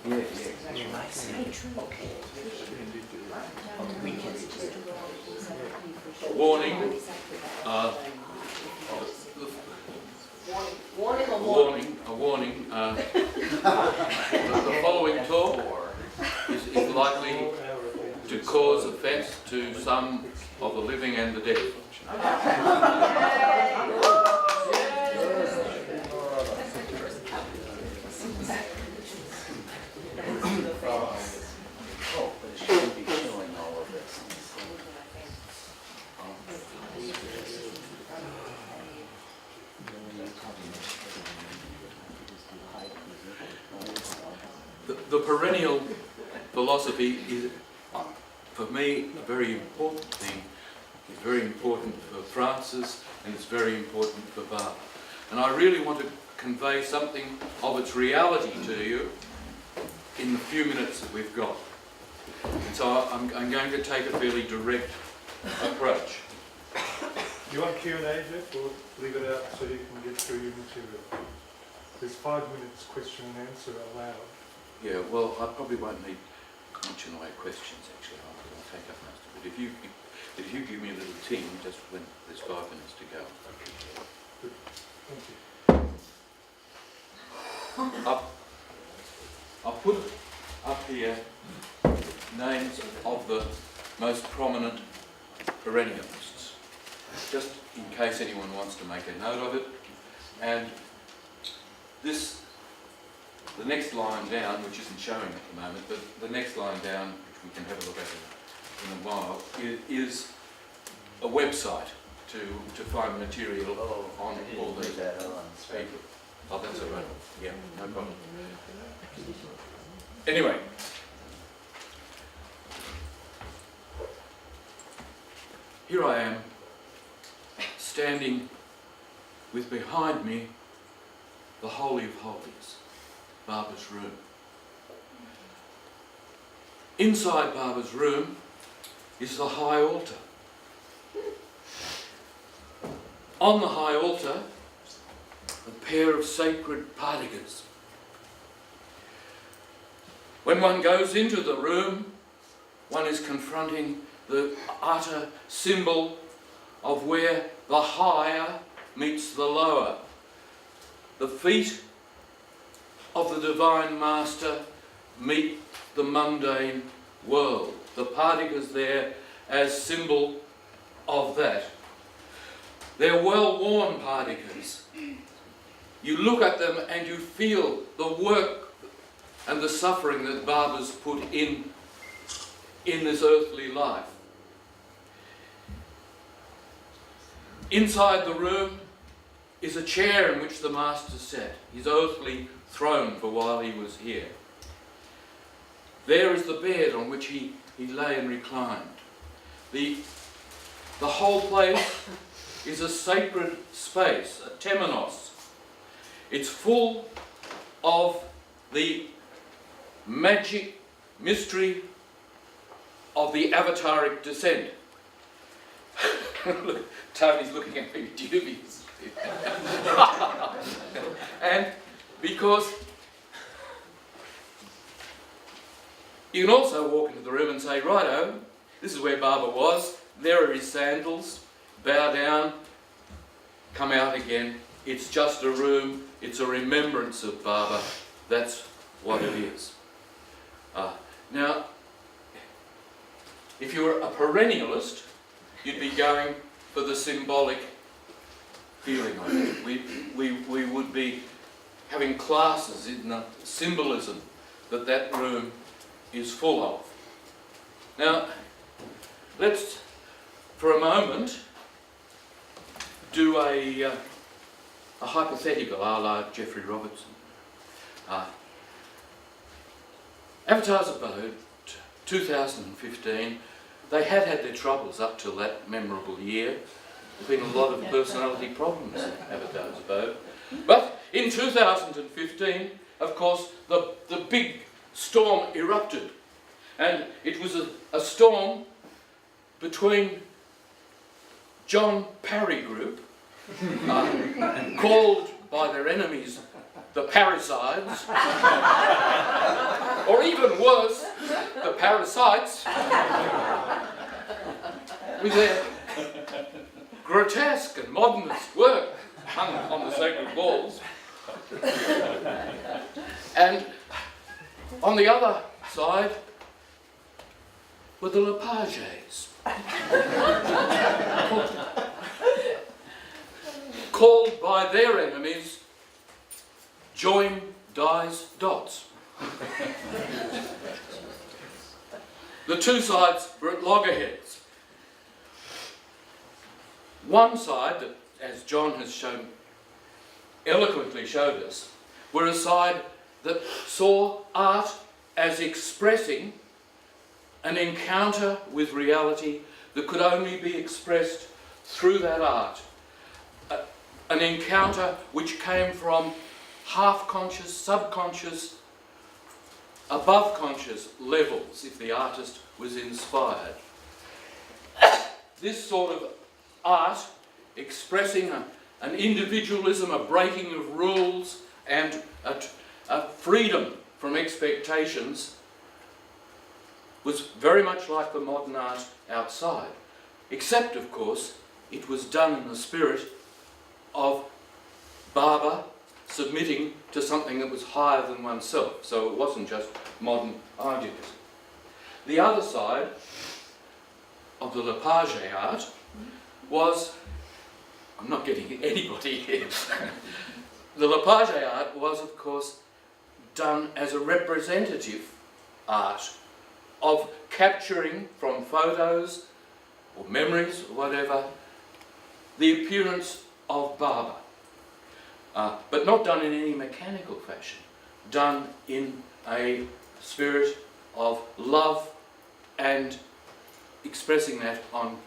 Yeah, exactly. Warning. A warning. The following talk is likely to cause offence to some of the living and the dead. The perennial philosophy is, for me, a very important thing. It's very important for Francis, and it's very important for Barbara. And I really want to convey something of its reality to you in the few minutes that we've got. And so I'm going to take a fairly direct approach. Do you want Q&A, Geoff, or leave it out so you can get through your material? There's 5 minutes question and answer aloud. Yeah, well, I probably won't need much in the way of questions, actually. I'll take up most of it. If you give me a little ting, just when there's 5 minutes to go. Good. Thank you. I'll put up here names of the most prominent perennialists, just in case anyone wants to make a note of it. And the next line down, which isn't showing at the moment, but the next line down, which we can have a look at in a while, is a website to find material on all these people. Oh, that's all right. Yeah, no problem. Anyway, here I am, standing with behind me the Holy of Holies, Barbara's room. Inside Barbara's room is the high altar. On the high altar, a pair of sacred pardigas. When one goes into the room, one is confronting the utter symbol of where the higher meets the lower. The feet of the Divine Master meet the mundane world. The pardigas there as symbol of that. They're well-worn pardigas. You look at them and you feel the work and the suffering that Barbara's put in this earthly life. Inside the room is a chair in which the Master sat, his earthly throne for while he was here. There is the bed on which he lay and reclined. The whole place is a sacred space, a temenos. It's full of the magic mystery of the avataric descent. Look, Tony's looking at me dubious. And because you can also walk into the room and say, righto, this is where Barbara was, there are his sandals, bow down, come out again. It's just a room, it's a remembrance of Barbara, that's what it is. Now, if you were a perennialist, you'd be going for the symbolic feeling of it. We would be having classes in the symbolism that room is full of. Now, let's, for a moment, do a hypothetical a la Geoffrey Robertson. Avatar's Abode, 2015, they had their troubles up till that memorable year. There's been a lot of personality problems in Avatar's Abode. But in 2015, of course, the big storm erupted. And it was a storm between John Parry Group, called by their enemies the Parricides, even worse, the parasites, with their grotesque and modernist work hung on the sacred walls. And on the other side were the Lepages, called by their enemies join dies dots. The two sides were at loggerheads. One side, that, as John has eloquently showed us, were a side that saw art as expressing an encounter with reality that could only be expressed through that art. An encounter which came from half-conscious, subconscious, above-conscious levels, if the artist was inspired. This sort of art, expressing an individualism, a breaking of rules, and a freedom from expectations, was very much like the modern art outside, except, of course, it was done in the spirit of Barber submitting to something that was higher than oneself. So it wasn't just modern argument. The other side of the Lepage art was, I'm not getting anybody here, the Lepage art was, of course, done as a representative art of capturing from photos or memories or whatever the appearance of Barber. But not done in any mechanical fashion, done in a spirit of love and expressing that on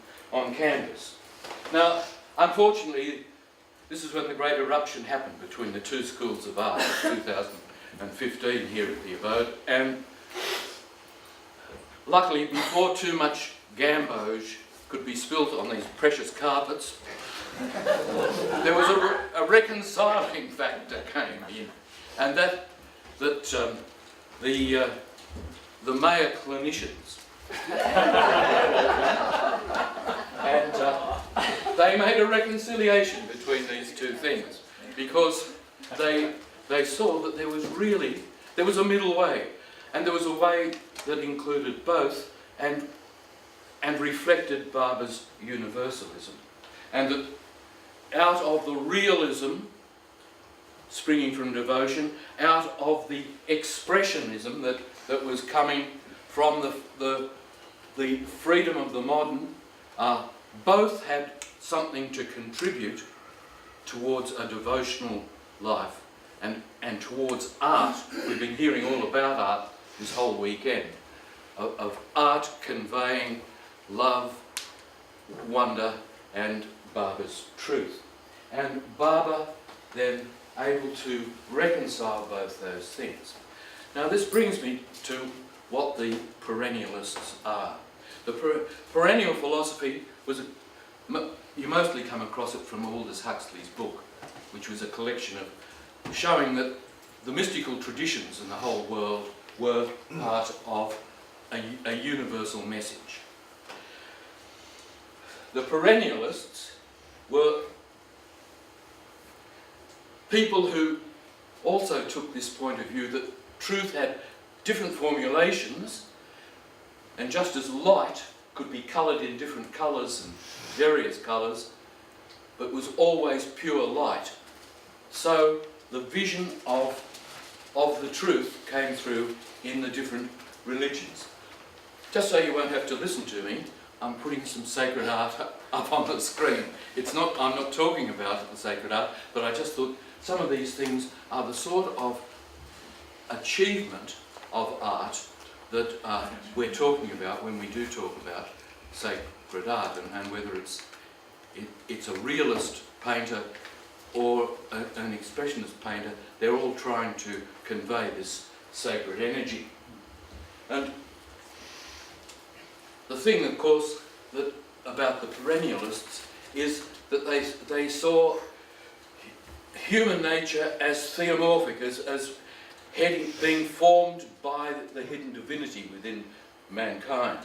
canvas. Now, unfortunately, this is when the great eruption happened between the two schools of art in 2015 here at the Abode, and luckily, before too much gamboge could be spilt on these precious carpets, there was a reconciling factor came in, and that the Mayo clinicians, and they made a reconciliation between these two things, because they saw that there was a middle way, and there was a way that included both and reflected Barber's universalism, and that out of the realism springing from devotion, out of the expressionism that was coming from the freedom of the modern, both had something to contribute towards a devotional life and towards art. We've been hearing all about art this whole weekend, of art conveying love, wonder, and Barber's truth. And Barber then able to reconcile both those things. Now this brings me to what the perennialists are. The perennial philosophy was, you mostly come across it from Aldous Huxley's book, which was a collection of showing that the mystical traditions in the whole world were part of a universal message. The perennialists were people who also took this point of view that truth had different formulations, and just as light could be coloured in different colours and various colours, but was always pure light, so the vision of the truth came through in the different religions. Just so you won't have to listen to me, I'm putting some sacred art up on the screen. I'm not talking about the sacred art, but I just thought some of these things are the sort of achievement of art that we're talking about when we do talk about sacred art, and whether it's a realist painter or an expressionist painter, they're all trying to convey this sacred energy. And the thing, of course, about the perennialists is that they saw human nature as theomorphic, as being formed by the hidden divinity within mankind.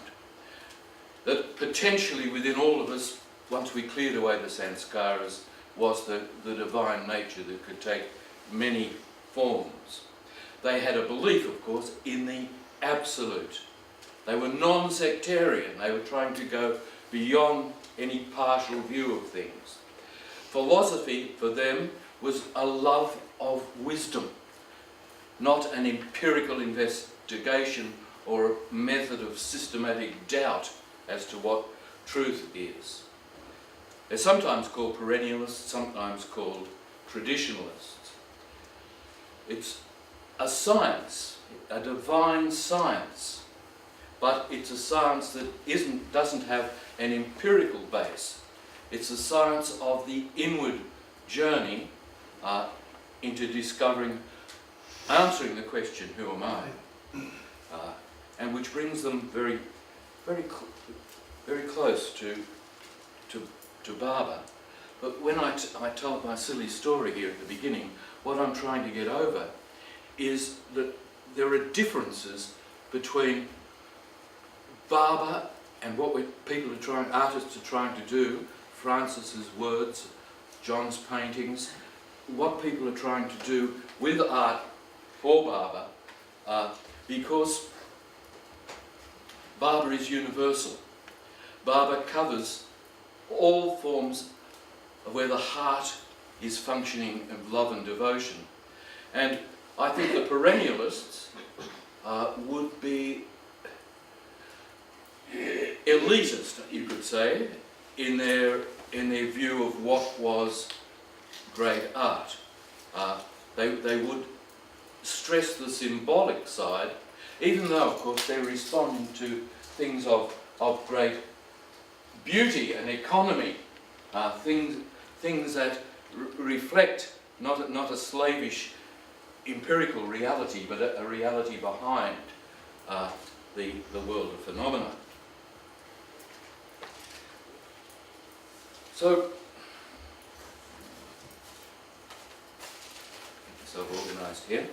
That potentially within all of us, once we cleared away the sanskaras, was the divine nature that could take many forms. They had a belief, of course, in the absolute. They were non-sectarian. They were trying to go beyond any partial view of things. Philosophy, for them, was a love of wisdom, not an empirical investigation or a method of systematic doubt as to what truth is. They're sometimes called perennialists, sometimes called traditionalists. It's a science, a divine science, but it's a science that doesn't have an empirical base. It's a science of the inward journey into discovering, answering the question, who am I? And which brings them very, very, very close to Baba. But when I told my silly story here at the beginning, what I'm trying to get over is that there are differences between Baba and what artists are trying to do, Francis's words, John's paintings, what people are trying to do with art for Baba, because Baba is universal. Baba covers all forms of where the heart is functioning of love and devotion. And I think the perennialists would be elitist, you could say, in their view of what was great art. They would stress the symbolic side, even though, of course, they're responding to things of great beauty and economy, things that reflect not a slavish empirical reality, but a reality behind the world of phenomena. So, I've organised here.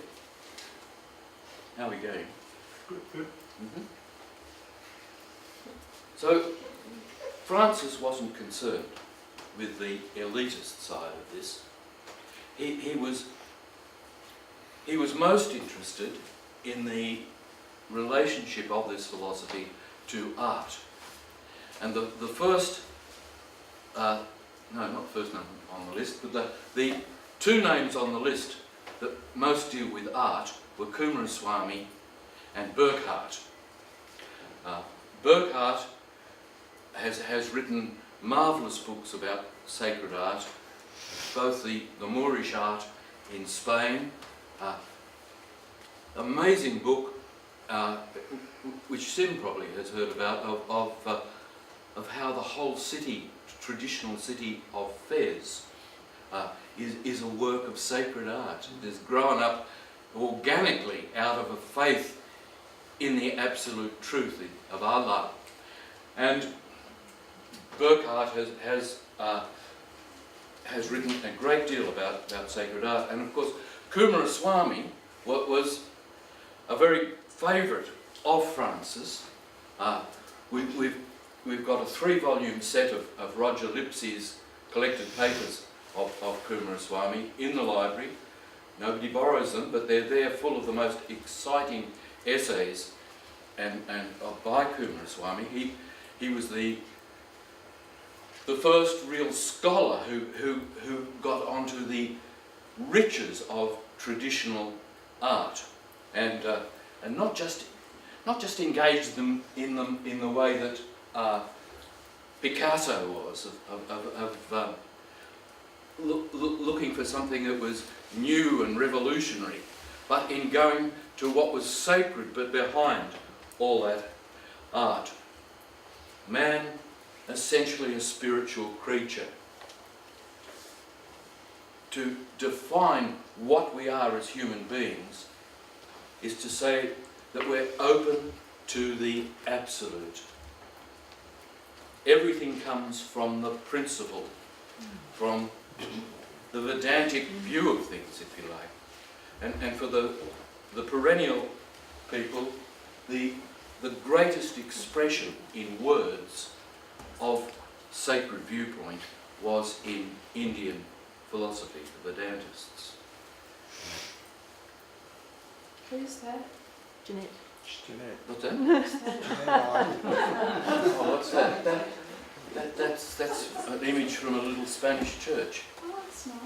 How are we going? Good, good. Mm-hmm. So, Francis wasn't concerned with the elitist side of this. He was most interested in the relationship of this philosophy to art. And the first, no, not first name on the list, but the two names on the list that most deal with art were Coomaraswamy and Burckhardt. Burckhardt has written marvellous books about sacred art, both the Moorish art in Spain, amazing book which Sim probably has heard about, of how the whole city, traditional city of Fez, is a work of sacred art. It has grown up organically out of a faith in the absolute truth of Allah. And Burckhardt has written a great deal about sacred art. And of course, Coomaraswamy was a very favourite of Francis. We've got a 3-volume set of Roger Lipsey's collected papers of Coomaraswamy in the library. Nobody borrows them, but they're there full of the most exciting essays and by Coomaraswamy. He was the first real scholar who got onto the riches of traditional art, and not just engaged them in the way that Picasso was of looking for something that was new and revolutionary, but in going to what was sacred but behind all that art. Man, essentially a spiritual creature. To define what we are as human beings is to say that we're open to the absolute. Everything comes from the principle, from the Vedantic view of things, if you like. And for the perennial people, the greatest expression in words of sacred viewpoint was in Indian philosophy, the Vedantists. Who's that? Jeanette. What's that? Oh, what's that? That's an image from a little Spanish church. Oh, that's nice.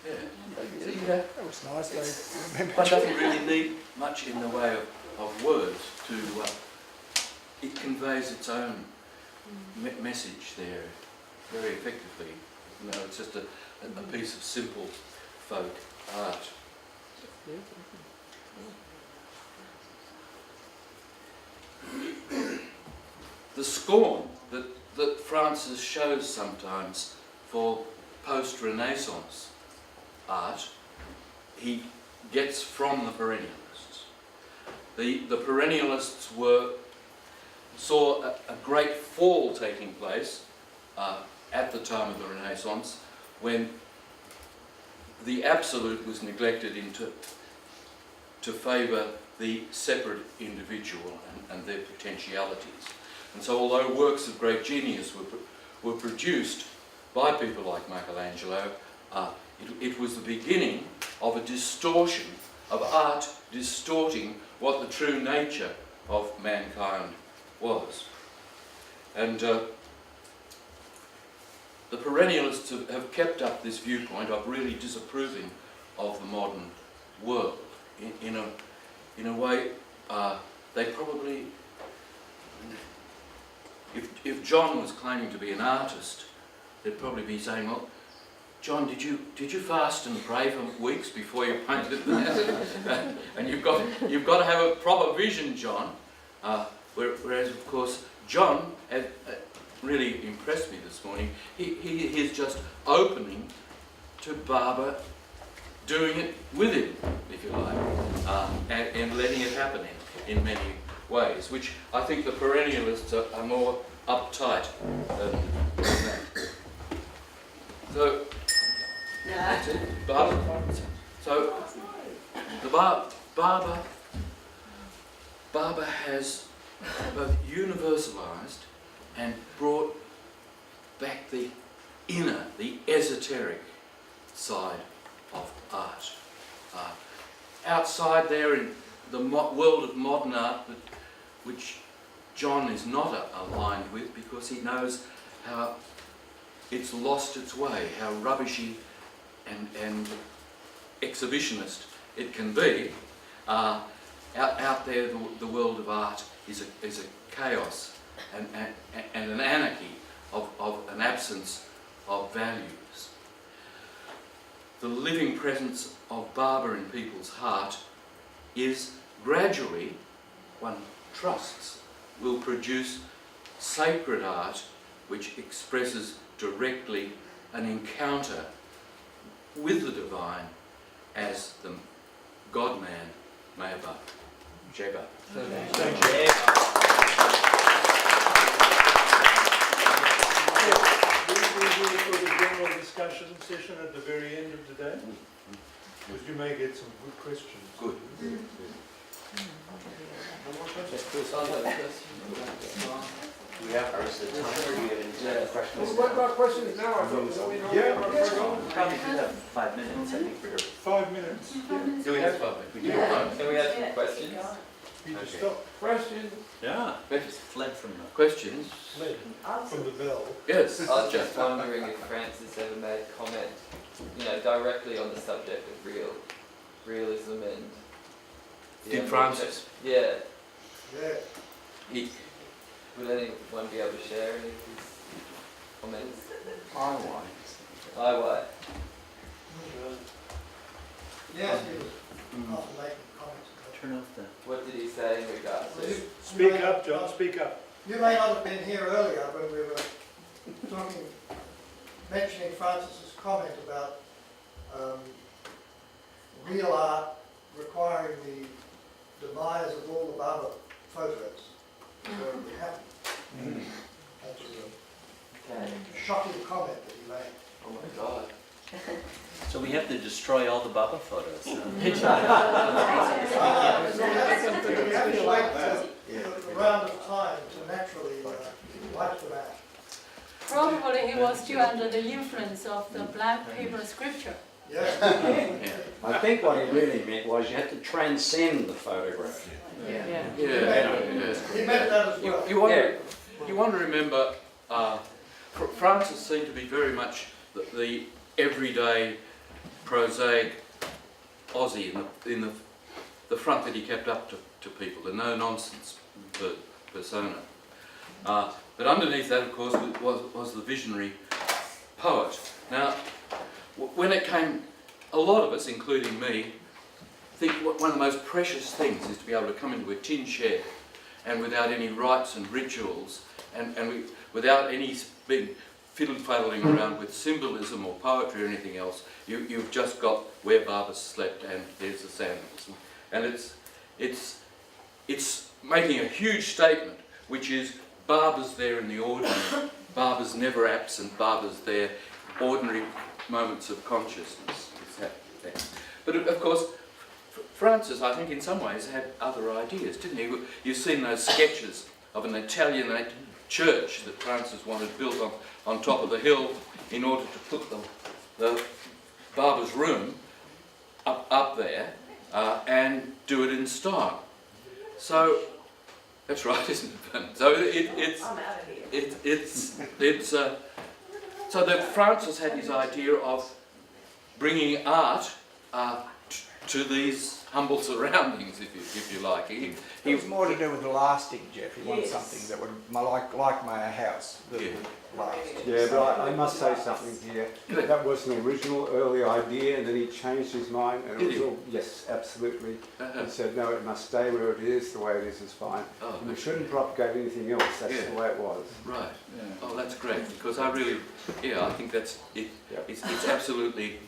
Yeah. That was nice. One doesn't really need much in the way of words to. It conveys its own message there very effectively. You know, it's just a piece of simple folk art. The scorn that Francis shows sometimes for post-Renaissance art, he gets from the Perennialists. The Perennialists saw a great fall taking place at the time of the Renaissance, when the absolute was neglected to favour the separate individual and their potentialities. And so although works of great genius were produced by people like Michelangelo, it was the beginning of a distortion of art distorting what the true nature of mankind was. And the Perennialists have kept up this viewpoint of really disapproving of the modern world. In a way, they probably, if John was claiming to be an artist, they'd probably be saying, "Well, John, did you fast and pray for weeks before you painted that?" And you've got to have a proper vision, John. Whereas, of course, John had really impressed me this morning. He is just opening to Barber, doing it with him, if you like, and letting it happen in many ways, which I think the Perennialists are more uptight than that. So, that's it. Barber. So, the Barber has both universalised and brought back the inner, the esoteric side of art. Outside there in the world of modern art, which John is not aligned with, because he knows how it's lost its way, how rubbishy and exhibitionist it can be. Out there, the world of art is a chaos and an anarchy of an absence of values. The living presence of Barber in people's heart is gradually, one trusts, will produce sacred art which expresses directly an encounter with the divine as the God-man Meba. Jeba. Thank you. For the general discussion session at the very end of the day, because you may get some good questions. Good. Do we have the time, or do you have any questions? What about questions now? Probably do have 5 minutes, I think, for 5 minutes. Do we have 5 minutes? We do have 5 minutes. Can we have some questions? You just stop. Questions? Yeah. Just fled from the... Questions? Fled from the bell. Yes. I was just wondering if Francis ever made a comment, directly on the subject of realism and... Did Francis? Yeah. He, Would anyone be able to share any of his comments? I want. Why? Yes, he was often making comments. Turn off the... What did he say in regards Well, to? Speak up, John, speak up. You may not have been here earlier when we were mentioning Francis's comment about real art requiring the demise of all the Barber photos before it would happen. That was a Okay. shocking comment that he made. Oh my God. So we have to destroy all the Baba photos. We have to wait he was still under the influence of the black paper scripture. Yeah. Yeah. I think what he really meant was you had to transcend the photograph. Yeah. He meant that as well. You want to remember, Francis seemed to be very much the everyday, prosaic Aussie in the front that he kept up to people, the no-nonsense persona. But underneath that, of course, was the visionary poet. Now, when it came, a lot of us, including me, think one of the most precious things is to be able to come into a tin shed and without any rites and rituals and without any big fiddle-faddling around with symbolism or poetry or anything else, you've just got where Barbara slept and there's the sandals. And it's making a huge statement, which is Barbara's there in the ordinary, Barbara's never absent, Barbara's there, ordinary moments of consciousness. But of course, Francis, I think in some ways had other ideas, didn't he? You've seen those sketches of an Italianate church that Francis wanted built on top of the hill in order to put the Barbara's room up there and do it in style. So that's right, isn't it? So so that Francis had his idea of bringing art to these humble surroundings, if you like. It was more to do with lasting, Jeff. He wanted something that would, like my house, that would last. Yeah, but I must say something here. That was an original early idea, and then he changed his mind, and it was all, yes, absolutely. He said, no, it must stay where it is, the way it is fine. Oh, and we shouldn't propagate anything else, that's the way it was. Right. Yeah. Oh, that's great, because I really, I think that's it. Yep. It's absolutely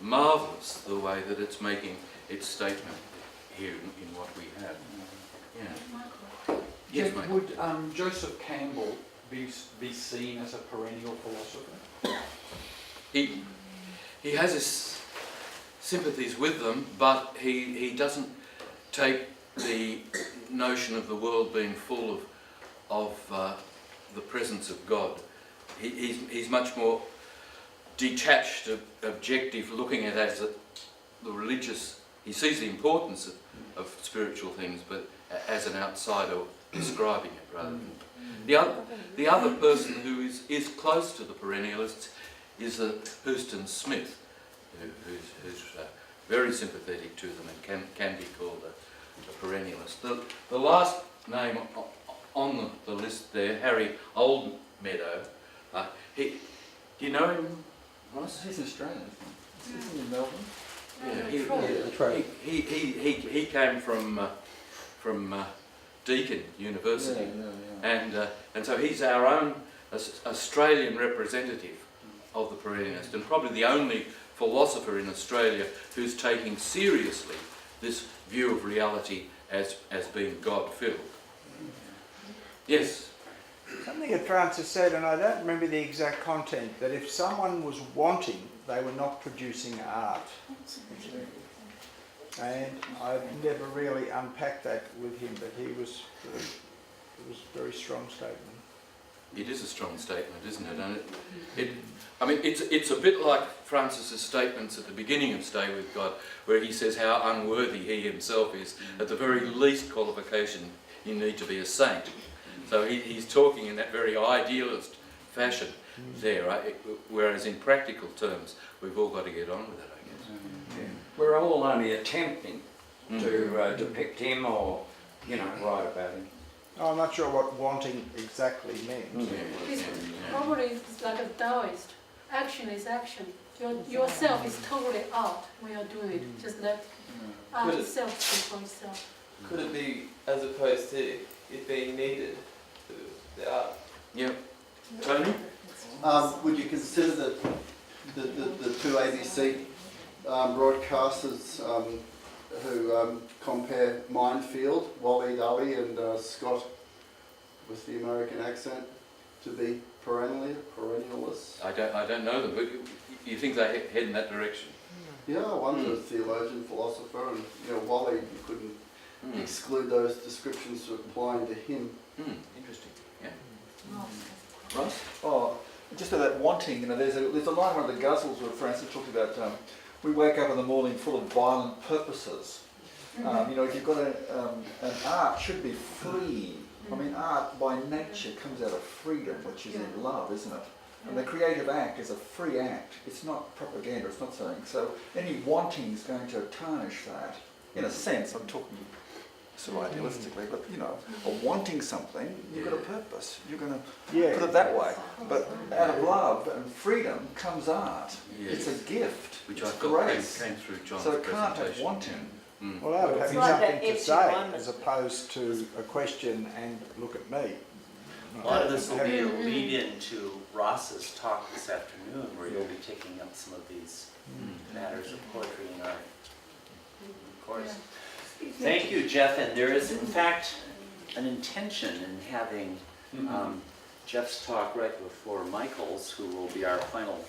marvellous the way that it's making its statement here in what we have. Yeah. Yes, Jeff, mate. would Joseph Campbell be seen as a perennial philosopher? He has his sympathies with them, but he doesn't take the notion of the world being full of the presence of God. He's much more detached, objective, looking at it as the religious. He sees the importance of spiritual things, but as an outsider describing it rather than. The other person who is close to the perennialists is Houston Smith, who's very sympathetic to them and can be called a perennialist. The last name on the list there, Harry Oldmeadow, do you know him, Ross? He's Australian. Isn't he in Melbourne? Yeah, he came from Deakin University, and so he's our own Australian representative of the perennialist, and probably the only philosopher in Australia who's taking seriously this view of reality as being God-filled. Yes. Something that Francis said, and I don't remember the exact content, that if someone was wanting, they were not producing art. And I've never really unpacked that with him, but it was a very strong statement. It is a strong statement, isn't it? And I mean, it's a bit like Francis's statements at the beginning of Stay With God, where he says how unworthy he himself is. At the very least qualification, you need to be a saint. So he's talking in that very idealist fashion there, right? Whereas in practical terms, we've all got to get on with it, I guess. Yeah. We're all only attempting to depict him or, write about him. I'm not sure what wanting exactly means. Probably it's like a Taoist. Action is action. Yourself is totally art when you're doing it. Just let art itself speak for itself. Could it be as opposed to it being needed, the art? Yeah. Tony? Would you consider the two ABC broadcasters who compare Minefield, Wally Dully and Scott with the American accent, to be perennialists? I don't know them, but you think they head in that direction? Yeah, one's a theologian, philosopher, and Wally, you couldn't exclude those descriptions applying to him. Interesting. Yeah. Ross? Oh, just that wanting, you know, there's a line in one of the Ghazals where Francis talked about, we wake up in the morning full of violent purposes. You know, if you've got an art should be free. I mean, art by nature comes out of freedom, which is in love, isn't it? And the creative act is a free act. It's not propaganda, it's not something. So any wanting is going to tarnish that. In a sense, I'm talking sort of idealistically, but you know, wanting something, you've got a purpose. You're going to put it that way. But out of love and freedom comes art. It's a gift. Which it's I thought grace. came through John's So it can't have presentation. wanting. Well, I would have It's like that something to empty say one. as opposed to a question and look at me. A lot of this will be a lead-in to Ross's talk this afternoon, where you'll be taking up some of these matters of poetry and art. Of course. Thank you, Geoff. And there is, in fact, an intention in having Geoff's talk right before Michael's, who will be our final